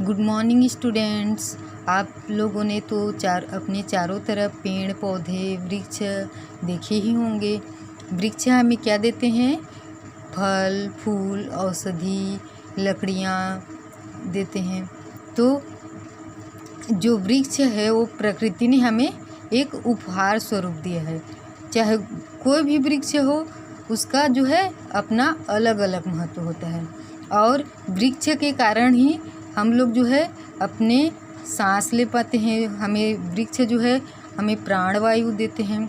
Good morning students. आप लोगों ने तो अपने चारों तरफ पेड़ पौधे वृक्ष देखे ही होंगे। वृक्ष हमें क्या देते हैं? फल फूल औषधि लकड़ियाँ देते हैं। तो जो वृक्ष है वो प्रकृति ने हमें एक उपहार स्वरूप दिया है। चाहे कोई भी वृक्ष हो, उसका जो है अपना अलग अलग महत्व होता है, और वृक्ष के कारण ही हम लोग जो है अपने सांस ले पाते हैं। हमें वृक्ष जो है हमें प्राणवायु देते हैं।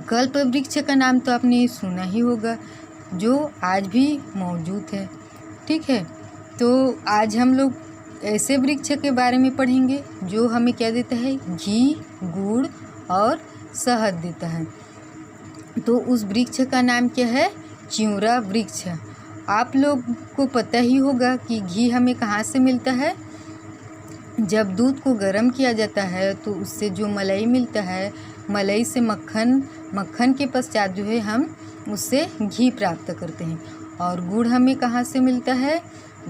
कल्प वृक्ष का नाम तो आपने सुना ही होगा, जो आज भी मौजूद है। ठीक है, तो आज हम लोग ऐसे वृक्ष के बारे में पढ़ेंगे जो हमें क्या देता है? घी, गुड़ और शहद देता है। तो उस वृक्ष का नाम क्या है? चिउरा वृक्ष। आप लोग को पता ही होगा कि घी हमें कहाँ से मिलता है। जब दूध को गर्म किया जाता है तो उससे जो मलाई मिलता है, मलाई से मक्खन के पश्चात जो है हम उससे घी प्राप्त करते हैं। और गुड़ हमें कहाँ से मिलता है?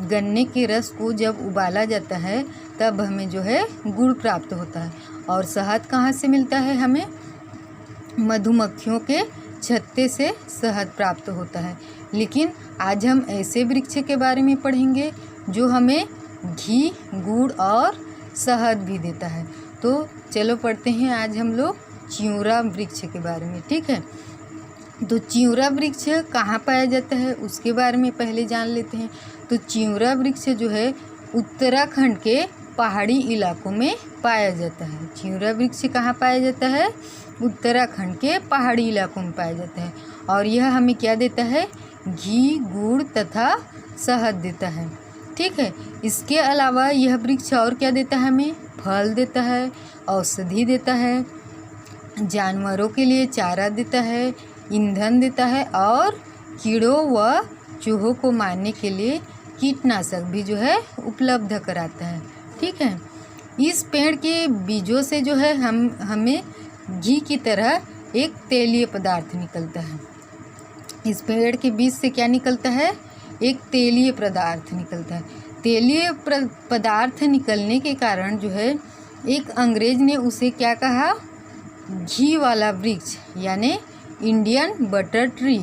गन्ने के रस को जब उबाला जाता है तब हमें जो है गुड़ प्राप्त होता है। और शहद कहाँ से मिलता है? हमें मधुमक्खियों के छत्ते से शहद प्राप्त होता है। लेकिन आज हम ऐसे वृक्ष के बारे में पढ़ेंगे जो हमें घी, गुड़ और शहद भी देता है। तो चलो पढ़ते हैं आज हम लोग चिउरा वृक्ष के बारे में। ठीक है, तो चिउरा वृक्ष कहाँ पाया जाता है उसके बारे में पहले जान लेते हैं। तो चिउरा वृक्ष जो है उत्तराखंड के पहाड़ी इलाकों में पाया जाता है। चिउरा वृक्ष कहाँ पाया जाता है? उत्तराखंड के पहाड़ी इलाकों में पाया जाता है। और यह हमें क्या देता है? घी, गुड़ तथा शहद देता है। ठीक है, इसके अलावा यह वृक्ष और क्या देता है? हमें फल देता है, औषधि देता है, जानवरों के लिए चारा देता है, ईंधन देता है, और कीड़ों व चूहों को मारने के लिए कीटनाशक भी जो है उपलब्ध कराता है। ठीक है, इस पेड़ के बीजों से जो है हमें घी की तरह एक तेलीय पदार्थ निकलता है। इस पेड़ के बीज से क्या निकलता है? एक तेलीय पदार्थ निकलता है। तेलीय पदार्थ निकलने के कारण जो है एक अंग्रेज ने उसे क्या कहा? घी वाला वृक्ष, यानी इंडियन बटर ट्री।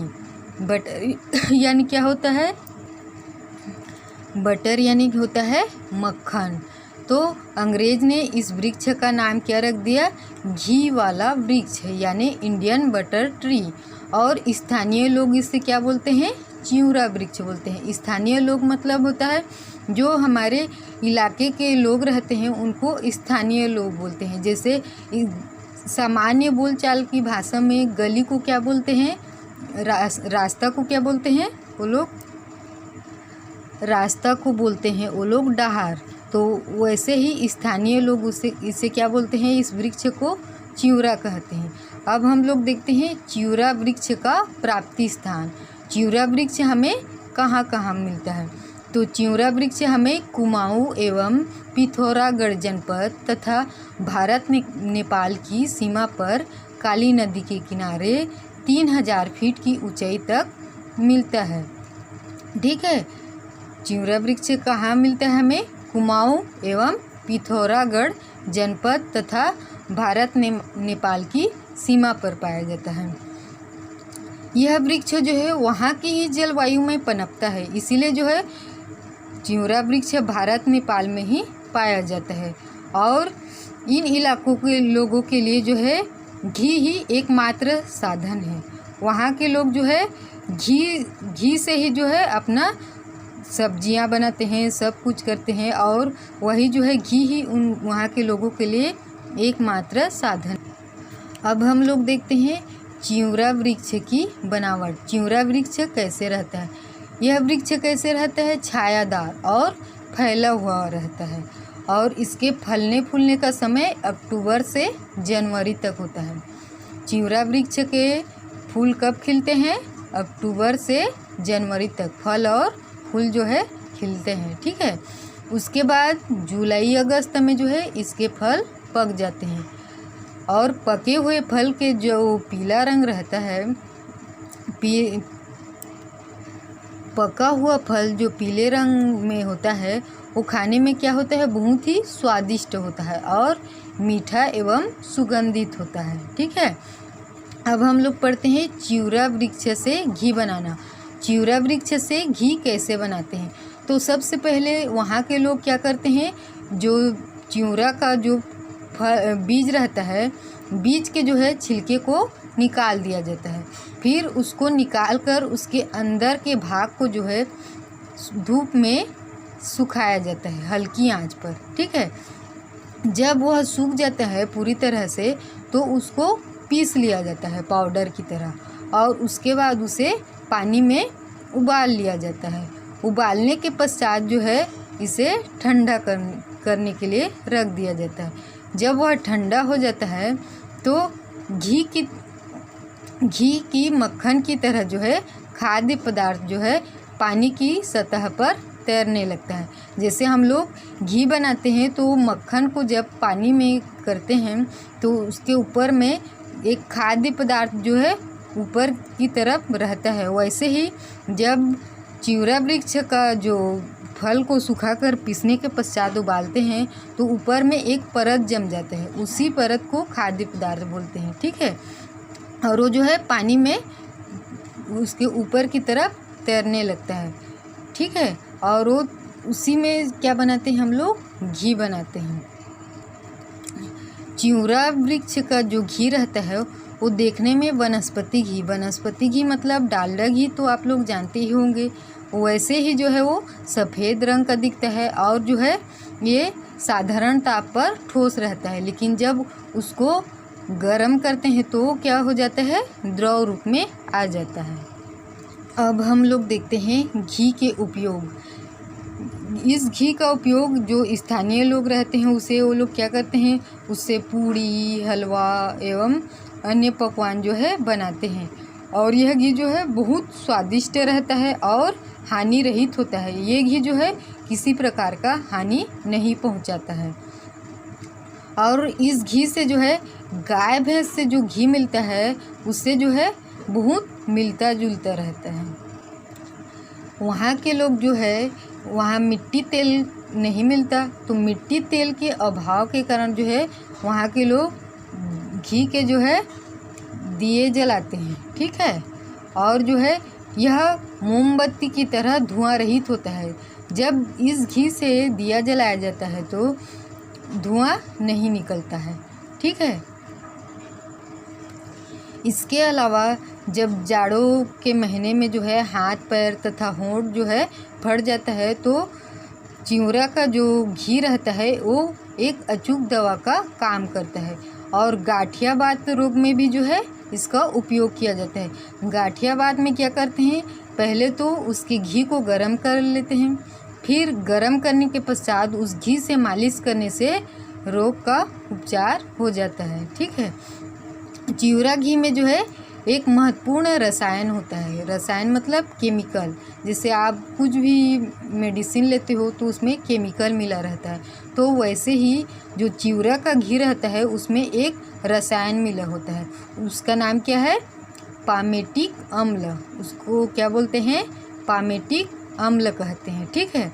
बटर यानी क्या होता है? बटर यानी होता है मक्खन। तो अंग्रेज ने इस वृक्ष का नाम क्या रख दिया? घी वाला वृक्ष, यानी इंडियन बटर ट्री। और स्थानीय लोग इसे क्या बोलते हैं? चिउरा वृक्ष बोलते हैं। स्थानीय लोग मतलब होता है जो हमारे इलाके के लोग रहते हैं उनको स्थानीय लोग बोलते हैं। जैसे सामान्य बोलचाल की भाषा में गली को क्या बोलते हैं? रास्ता को क्या बोलते हैं? वो लोग रास्ता को बोलते हैं, वो लोग डहार। तो वैसे ही स्थानीय लोग इसे क्या बोलते हैं? इस वृक्ष को चिउरा कहते हैं। अब हम लोग देखते हैं चिउरा वृक्ष का प्राप्ति स्थान। चिउरा वृक्ष हमें कहाँ कहाँ मिलता है? तो चिउरा वृक्ष हमें कुमाऊँ एवं पिथौरागढ़ जनपद तथा भारत नेपाल की सीमा पर काली नदी के किनारे 3000 फीट की ऊंचाई तक मिलता है। ठीक है, चिउरा वृक्ष कहाँ मिलता है? हमें कुमाऊँ एवं पिथौरागढ़ जनपद तथा भारत नेपाल की सीमा पर पाया जाता है। यह वृक्ष जो है वहाँ की ही जलवायु में पनपता है, इसीलिए जो है चिउरा वृक्ष भारत नेपाल में ही पाया जाता है। और इन इलाकों के लोगों के लिए जो है घी ही एकमात्र साधन है। वहाँ के लोग जो है घी से ही जो है अपना सब्जियां बनाते हैं, सब कुछ करते हैं, और वही जो है घी ही उन वहाँ के लोगों के लिए एकमात्र साधन। अब हम लोग देखते हैं चिउरा वृक्ष की बनावट। चिउरा वृक्ष कैसे रहता है? यह वृक्ष कैसे रहता है? छायादार और फैला हुआ रहता है। और इसके फलने फूलने का समय अक्टूबर से जनवरी तक होता है। चिउरा वृक्ष के फूल कब खिलते हैं? अक्टूबर से जनवरी तक फल और फूल जो है खिलते हैं। ठीक है, उसके बाद जुलाई अगस्त में जो है इसके फल पक जाते हैं। और पके हुए फल के जो पीला रंग रहता है, पका हुआ फल जो पीले रंग में होता है वो खाने में क्या होता है, बहुत ही स्वादिष्ट होता है और मीठा एवं सुगंधित होता है। ठीक है, अब हम लोग पढ़ते हैं चिउरा वृक्ष से घी बनाना। चिउरा वृक्ष से घी कैसे बनाते हैं? तो सबसे पहले वहाँ के लोग क्या करते हैं, जो चिउरा का जो बीज रहता है, बीज के जो है छिलके को निकाल दिया जाता है। फिर उसको निकाल कर उसके अंदर के भाग को जो है धूप में सुखाया जाता है हल्की आंच पर। ठीक है, जब वह सूख जाता है पूरी तरह से तो उसको पीस लिया जाता है पाउडर की तरह, और उसके बाद उसे पानी में उबाल लिया जाता है। उबालने के पश्चात जो है इसे ठंडा करने के लिए रख दिया जाता है। जब वह ठंडा हो जाता है तो घी की मक्खन की तरह जो है खाद्य पदार्थ जो है पानी की सतह पर तैरने लगता है। जैसे हम लोग घी बनाते हैं तो मक्खन को जब पानी में करते हैं तो उसके ऊपर में एक खाद्य पदार्थ जो है ऊपर की तरफ रहता है, वैसे ही जब चिउरा वृक्ष का जो फल को सुखाकर पीसने के पश्चात उबालते हैं तो ऊपर में एक परत जम जाता है, उसी परत को खाद्य पदार्थ बोलते हैं। ठीक है, और वो जो है पानी में उसके ऊपर की तरफ तैरने लगता है। ठीक है, और वो उसी में क्या बनाते हैं, हम लोग घी बनाते हैं। चिउरा वृक्ष का जो घी रहता है वो देखने में वनस्पति घी मतलब डालडा घी तो आप लोग जानते ही होंगे, वैसे ही जो है वो सफ़ेद रंग का दिखता है और जो है ये साधारण ताप पर ठोस रहता है, लेकिन जब उसको गरम करते हैं तो क्या हो जाता है, द्रव रूप में आ जाता है। अब हम लोग देखते हैं घी के उपयोग। इस घी का उपयोग जो स्थानीय लोग रहते हैं उसे वो लोग क्या करते हैं, उससे पूड़ी, हलवा एवं अन्य पकवान जो है बनाते हैं, और यह घी जो है बहुत स्वादिष्ट रहता है और हानि रहित होता है। ये घी जो है किसी प्रकार का हानि नहीं पहुंचाता है। और इस घी से जो है गाय भैंस से जो घी मिलता है उससे जो है बहुत मिलता जुलता रहता है। वहाँ के लोग जो है वहाँ मिट्टी तेल नहीं मिलता, तो मिट्टी तेल के अभाव के कारण जो है वहाँ के लोग घी के जो है दिए जलाते हैं। ठीक है, और जो है यह मोमबत्ती की तरह धुआं रहित होता है। जब इस घी से दिया जलाया जाता है तो धुआं नहीं निकलता है। ठीक है, इसके अलावा जब जाड़ों के महीने में जो है हाथ पैर तथा होंठ जो है फट जाता है तो चिउरा का जो घी रहता है वो एक अचूक दवा का काम करता है, और गाठियाबात रोग में भी जो है इसका उपयोग किया जाता है। गाठियाबात में क्या करते हैं, पहले तो उसके घी को गर्म कर लेते हैं, फिर गर्म करने के पश्चात उस घी से मालिश करने से रोग का उपचार हो जाता है। ठीक है, चिउरा घी में जो है एक महत्वपूर्ण रसायन होता है। रसायन मतलब केमिकल, जैसे आप कुछ भी मेडिसिन लेते हो तो उसमें केमिकल मिला रहता है, तो वैसे ही जो चिउरा का घी रहता है उसमें एक रसायन मिला होता है। उसका नाम क्या है, पामेटिक अम्ल। उसको क्या बोलते हैं, पामेटिक अम्ल कहते हैं। ठीक है,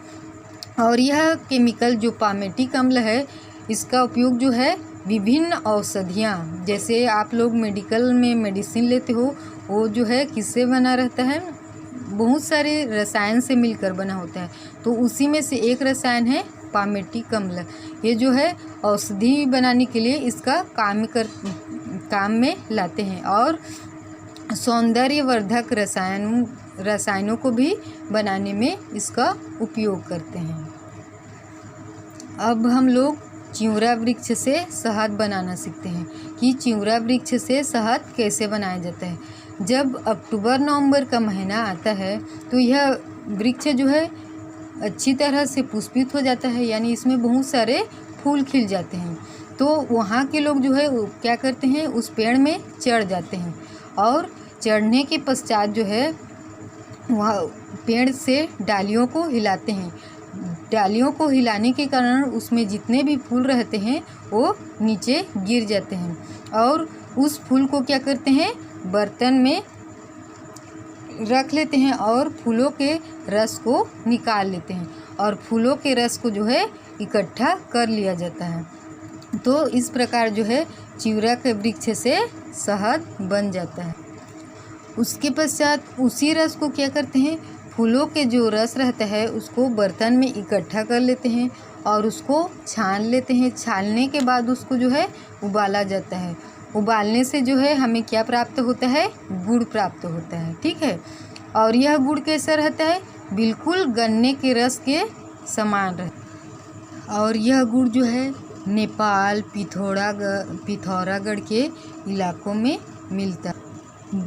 और यह केमिकल जो पामेटिक अम्ल है इसका उपयोग जो है विभिन्न औषधियाँ, जैसे आप लोग मेडिकल में मेडिसिन लेते हो वो जो है किससे बना रहता है, बहुत सारे रसायन से मिलकर बना होता है, तो उसी में से एक रसायन है पामेटिक अम्ल। ये जो है औषधि बनाने के लिए इसका काम में लाते हैं, और सौंदर्यवर्धक रसायनों को भी बनाने में इसका उपयोग करते हैं। अब हम लोग चिउरा वृक्ष से शहद बनाना सीखते हैं कि चिउरा वृक्ष से शहद कैसे बनाया जाता है। जब अक्टूबर नवंबर का महीना आता है तो यह वृक्ष जो है अच्छी तरह से पुष्पित हो जाता है, यानी इसमें बहुत सारे फूल खिल जाते हैं। तो वहाँ के लोग जो है क्या करते हैं, उस पेड़ में चढ़ जाते हैं, और चढ़ने के पश्चात जो है वहाँ पेड़ से डालियों को हिलाते हैं। डालियों को हिलाने के कारण उसमें जितने भी फूल रहते हैं वो नीचे गिर जाते हैं, और उस फूल को क्या करते हैं, बर्तन में रख लेते हैं और फूलों के रस को निकाल लेते हैं और फूलों के रस को जो है इकट्ठा कर लिया जाता है। तो इस प्रकार जो है चिवड़ा के वृक्ष से शहद बन जाता है। उसके पश्चात उसी रस को क्या करते हैं, फूलों के जो रस रहता है उसको बर्तन में इकट्ठा कर लेते हैं और उसको छान लेते हैं। छानने के बाद उसको जो है उबाला जाता है। उबालने से जो है हमें क्या प्राप्त होता है, गुड़ प्राप्त होता है। ठीक है, और यह गुड़ कैसा रहता है, बिल्कुल गन्ने के रस के समान रहता है। और यह गुड़ जो है नेपाल पिथौरागढ़ के इलाकों में मिलता है।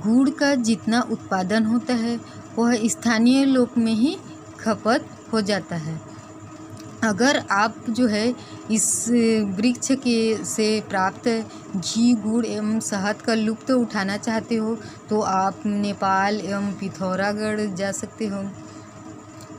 गुड़ का जितना उत्पादन होता है वह स्थानीय लोक में ही खपत हो जाता है। अगर आप जो है इस वृक्ष के से प्राप्त घी, गुड़ एवं शहद का लुत्फ़ उठाना चाहते हो तो आप नेपाल एवं पिथौरागढ़ जा सकते हो।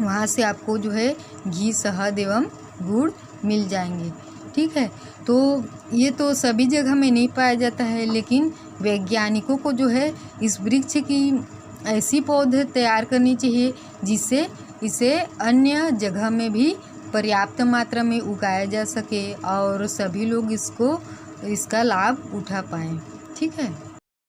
वहाँ से आपको जो है घी, शहद एवं गुड़ मिल जाएंगे। ठीक है, तो ये तो सभी जगह में नहीं पाया जाता है, लेकिन वैज्ञानिकों को जो है इस वृक्ष की ऐसी पौधे तैयार करनी चाहिए जिससे इसे अन्य जगह में भी पर्याप्त मात्रा में उगाया जा सके और सभी लोग इसका लाभ उठा पाएँ। ठीक है।